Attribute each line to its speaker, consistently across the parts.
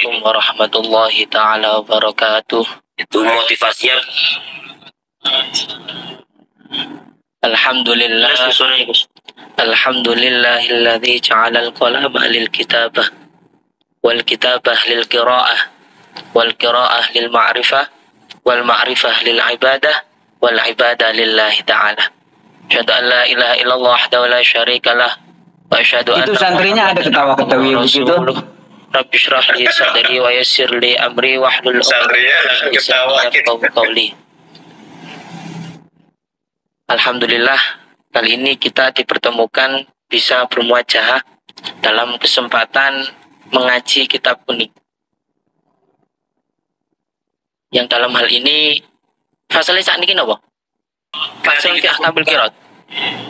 Speaker 1: Assalamualaikum warahmatullahi taala wabarakatuh.
Speaker 2: Itu motivasinya.
Speaker 1: Alhamdulillah. Alhamdulillahilladzi ja'ala al-qalama lil kitabah wal kitabah lil qiraah wal qiraah lil ma'rifah wal ma'rifah lil ibadah wal ibadah lillahi ta'ala. Asyhadu an la ilaha illallah wahdahu la syarikalah wa asyhadu anna
Speaker 3: Itu santrinya ada ketawa-ketawi begitu.
Speaker 1: Rabbi shrah li sadri wa yassir li amri wahlul 'uqdatam min lisani yafqahu qawli. Alhamdulillah, kali ini kita dipertemukan bisa bermuajahah dalam kesempatan mengaji kitab kuning. Yang dalam hal ini fasalnya saat ini apa? Fasal fi ahkamil qiraat.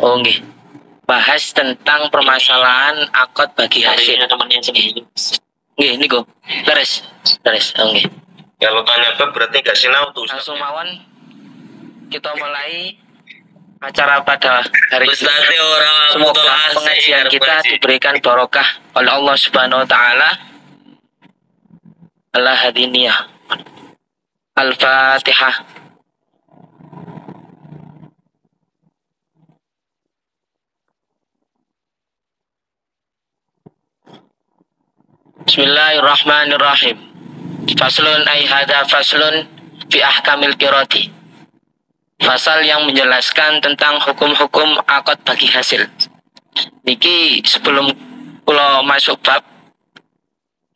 Speaker 1: Oh nggih. Bahas tentang permasalahan akad bagi hasil. Nggih, niku. Leres. Oh nggih.
Speaker 2: Kalau tanya apa berarti gak sinau tuh.
Speaker 1: Langsung mawon kita mulai acara pada hari ini. Semoga pengajian kita diberikan barokah oleh Allah Subhanahu wa taala. Al-Hadiniyah. Al-Fatihah. Bismillahirrahmanirrahim. Faslun ay hadza faslun fi ahkamil qiraati. Fasal yang menjelaskan tentang hukum-hukum akad bagi hasil. Niki sebelum kula masuk bab,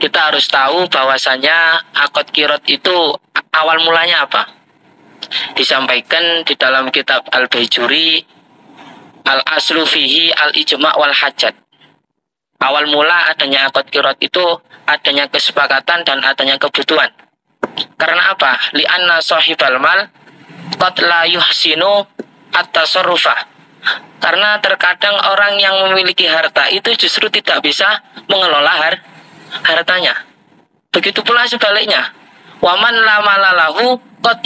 Speaker 1: kita harus tahu bahwasanya akad qiraat itu awal mulanya apa? Disampaikan di dalam kitab Al-Baijuri, Al-Aslu fihi al-ijma' wal hajat. Awal mula adanya akad qiraat itu adanya kesepakatan dan adanya kebutuhan. Karena apa? Li'anna sahibal mal qad la yuhsinu at-tasarrufa. Karena terkadang orang yang memiliki harta itu justru tidak bisa mengelola hartanya. Begitu pula sebaliknya. Waman la malalahu qad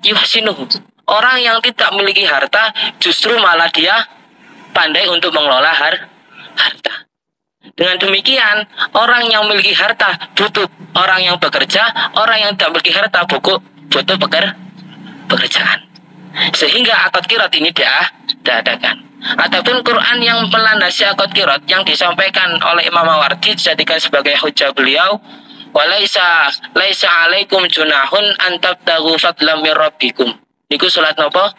Speaker 1: yuhsinuhu. Orang yang tidak memiliki harta justru malah dia pandai untuk mengelola harta. Dengan demikian, orang yang memiliki harta butuh orang yang bekerja, orang yang tidak memiliki harta butuh pekerjaan. Sehingga akad qiraat ini diadakan. Adapun Quran yang melandasi akad qiraat yang disampaikan oleh Imam Mawardi dijadikan sebagai hujjah beliau, walaisa alaikum junahun an tabtaghu fadlam mir rabbikum. Niku surat napa?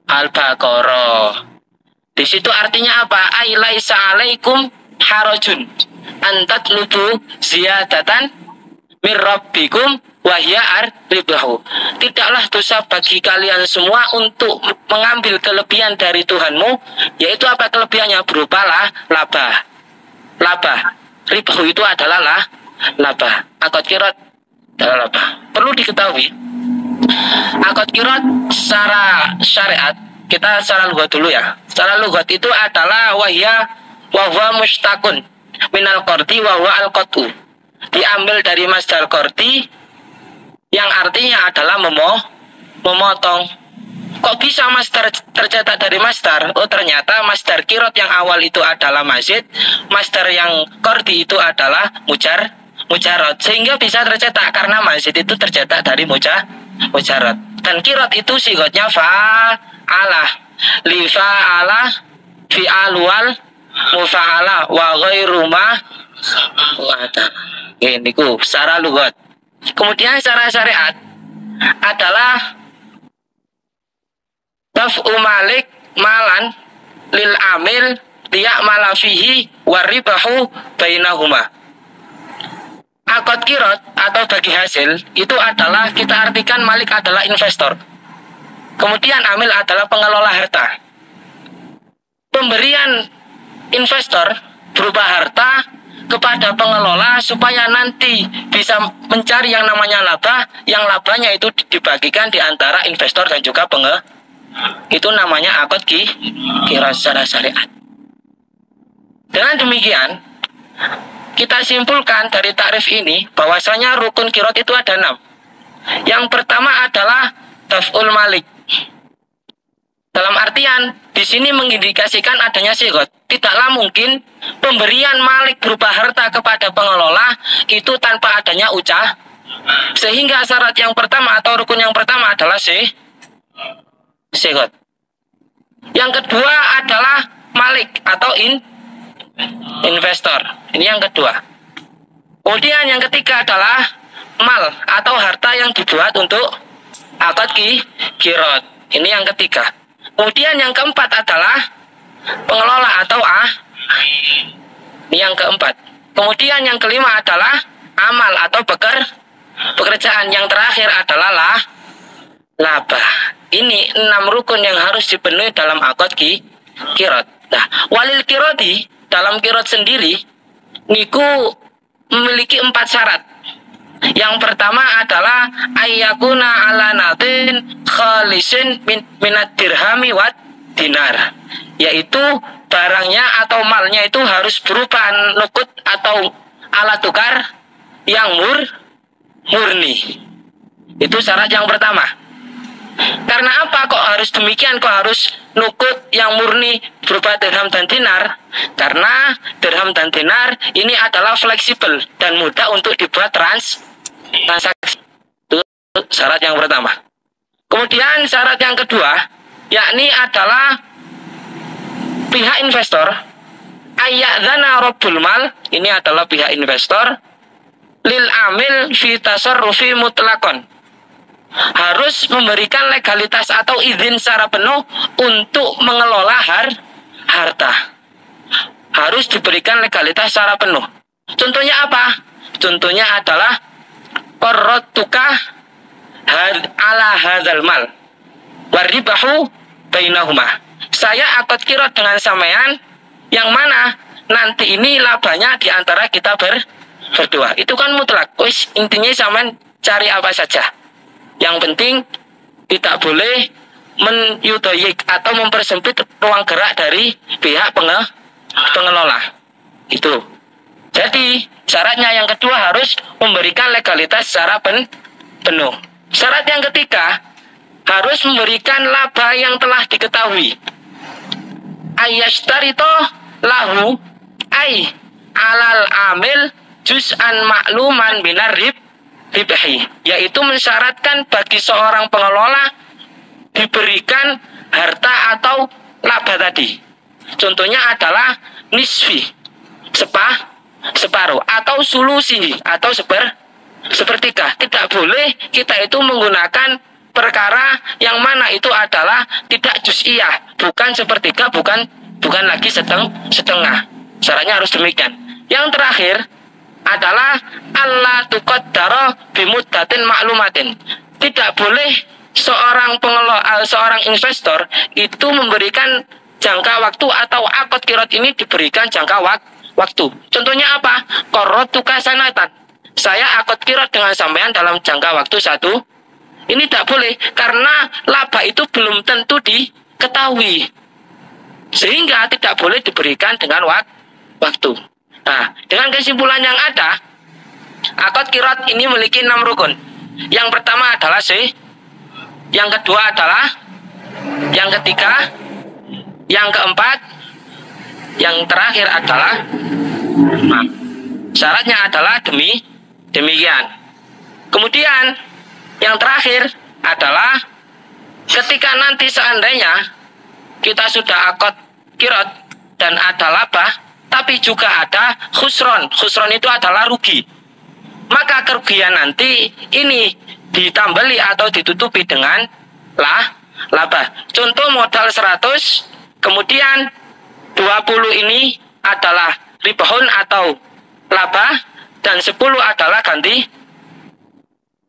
Speaker 1: Al-Baqarah. Di situ artinya apa? Ai laisa alaikum harajun an tatlubu ziyadatan mir rabbikum wa hiya ar-ribahu. Tidaklah dosa bagi kalian semua untuk mengambil kelebihan dari Tuhanmu, yaitu apa kelebihannya? Berupa laba. Ribahu itu adalah laba. Akad qiraat adalah laba. Perlu diketahui, akad qiraat secara syariat, kita secara lughat dulu ya. Secara lughat itu adalah wa huwa mushtaqun minal qardi wa huwa al-qat'u. Diambil dari masdar qardi yang artinya adalah memotong. Kok bisa masdar tercetak dari masdar? Oh, ternyata masdar qiraat yang awal itu adalah mazid, masdar yang qardi itu adalah mujarrad. Sehingga bisa tercetak karena mazid itu tercetak dari mujarrad. Dan qiraat itu sigatnya fa'alah. Li fa'alah fi'al wal mufa'alah wa ghairu ma ini ku secara lughat. Kemudian secara syariat adalah taf'u malik malan lil amil liya'mala fihi waribahu bainahuma. Akad qiraat atau bagi hasil itu adalah kita artikan malik adalah investor. Kemudian amil adalah pengelola harta. Pemberian investor berupa harta kepada pengelola supaya nanti bisa mencari yang namanya laba, yang labanya itu dibagikan di antara investor dan juga itu namanya akad qiraat secara syariat. Dengan demikian, kita simpulkan dari takrif ini bahwasanya rukun qiraat itu ada 6. Yang pertama adalah taf'ul malik. Dalam artian di sini mengindikasikan adanya sigot. Tidaklah mungkin pemberian malik berupa harta kepada pengelola itu tanpa adanya ucap. Sehingga syarat yang pertama atau rukun yang pertama adalah sigot. Yang kedua adalah malik atau investor. Ini yang kedua. Kemudian yang ketiga adalah mal atau harta yang dibuat untuk akad kirot. Ini yang ketiga. Kemudian yang keempat adalah pengelola atau ini yang keempat. Kemudian yang kelima adalah amal atau pekerjaan. Yang terakhir adalah laba. Ini 6 rukun yang harus dipenuhi dalam akad kirot. Nah, walil kiroti dalam kirot sendiri niku memiliki 4 syarat. Yang pertama adalah ayyakuna ala natin khalisin minad dirhami wat dinar, yaitu barangnya atau malnya itu harus berupa nukut atau alat tukar yang murni. Itu syarat yang pertama. Karena apa kok harus demikian, kok harus nukut yang murni berupa dirham dan dinar? Karena dirham dan dinar ini adalah fleksibel dan mudah untuk dibuat transaksi. Itu syarat yang pertama. Kemudian syarat yang kedua, yakni adalah pihak investor ayyadzana rabbul mal, ini adalah pihak investor lil amil fi tasarrufi mutlaqan, harus memberikan legalitas atau izin secara penuh untuk mengelola harta. Harus diberikan legalitas secara penuh. Contohnya apa? Contohnya adalah qarratuka ala hadzal mal waribahu bainahuma. Saya akad kirot dengan sampean yang mana nanti ini labanya di antara kita berdua. Itu kan mutlak. Wis, intinya sampean cari apa saja. Yang penting tidak boleh menyudoyik atau mempersempit ruang gerak dari pihak pengelola. Itu. Jadi syaratnya yang kedua harus memberikan legalitas secara penuh. Syarat yang ketiga harus memberikan laba yang telah diketahui. Ayyashtarito lahu ay alal amil juz'an ma'luman binar ribahi, yaitu mensyaratkan bagi seorang pengelola diberikan harta atau laba tadi. Contohnya adalah nisfi, separuh, atau sulusi, atau sepertiga. Tidak boleh kita itu menggunakan perkara yang mana itu adalah tidak juz'iyah, bukan sepertiga, bukan lagi setengah. Syaratnya harus demikian. Yang terakhir adalah Allah tuqaddara bimuddatin ma'lumatin. Tidak boleh seorang pengelola, seorang investor itu memberikan jangka waktu atau akad kirot ini diberikan jangka waktu. Contohnya apa? Qarratuka sanatan. Saya akad kirot dengan sampean dalam jangka waktu 1. Ini tidak boleh karena laba itu belum tentu diketahui. Sehingga tidak boleh diberikan dengan waktu. Nah, dengan kesimpulan yang ada, akad kirot ini memiliki 6 rukun. Yang pertama adalah yang kedua adalah, yang ketiga, yang keempat, yang terakhir adalah syaratnya adalah demikian. Kemudian yang terakhir adalah ketika nanti seandainya kita sudah akad kirot dan ada laba, tapi juga ada khusron. Khusron itu adalah rugi. Maka kerugian nanti ini ditambali atau ditutupi dengan laba. Contoh modal 100, kemudian 20 ini adalah ribahun atau laba, dan 10 adalah ganti.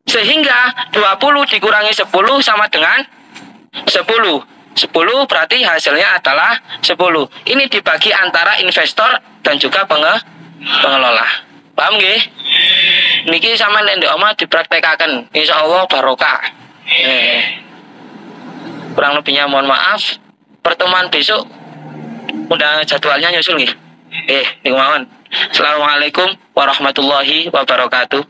Speaker 1: Sehingga 20 dikurangi 10 sama dengan 10. 10 berarti hasilnya adalah 10. Ini dibagi antara investor dan juga pengelola. Paham nggih? Niki sama nek ndek omah dipraktekaken. Insyaallah barokah. Kurang lebihnya mohon maaf. Pertemuan besok udah jadwalnya nyusul nggih. Niku mawon. Assalamualaikum warahmatullahi wabarakatuh.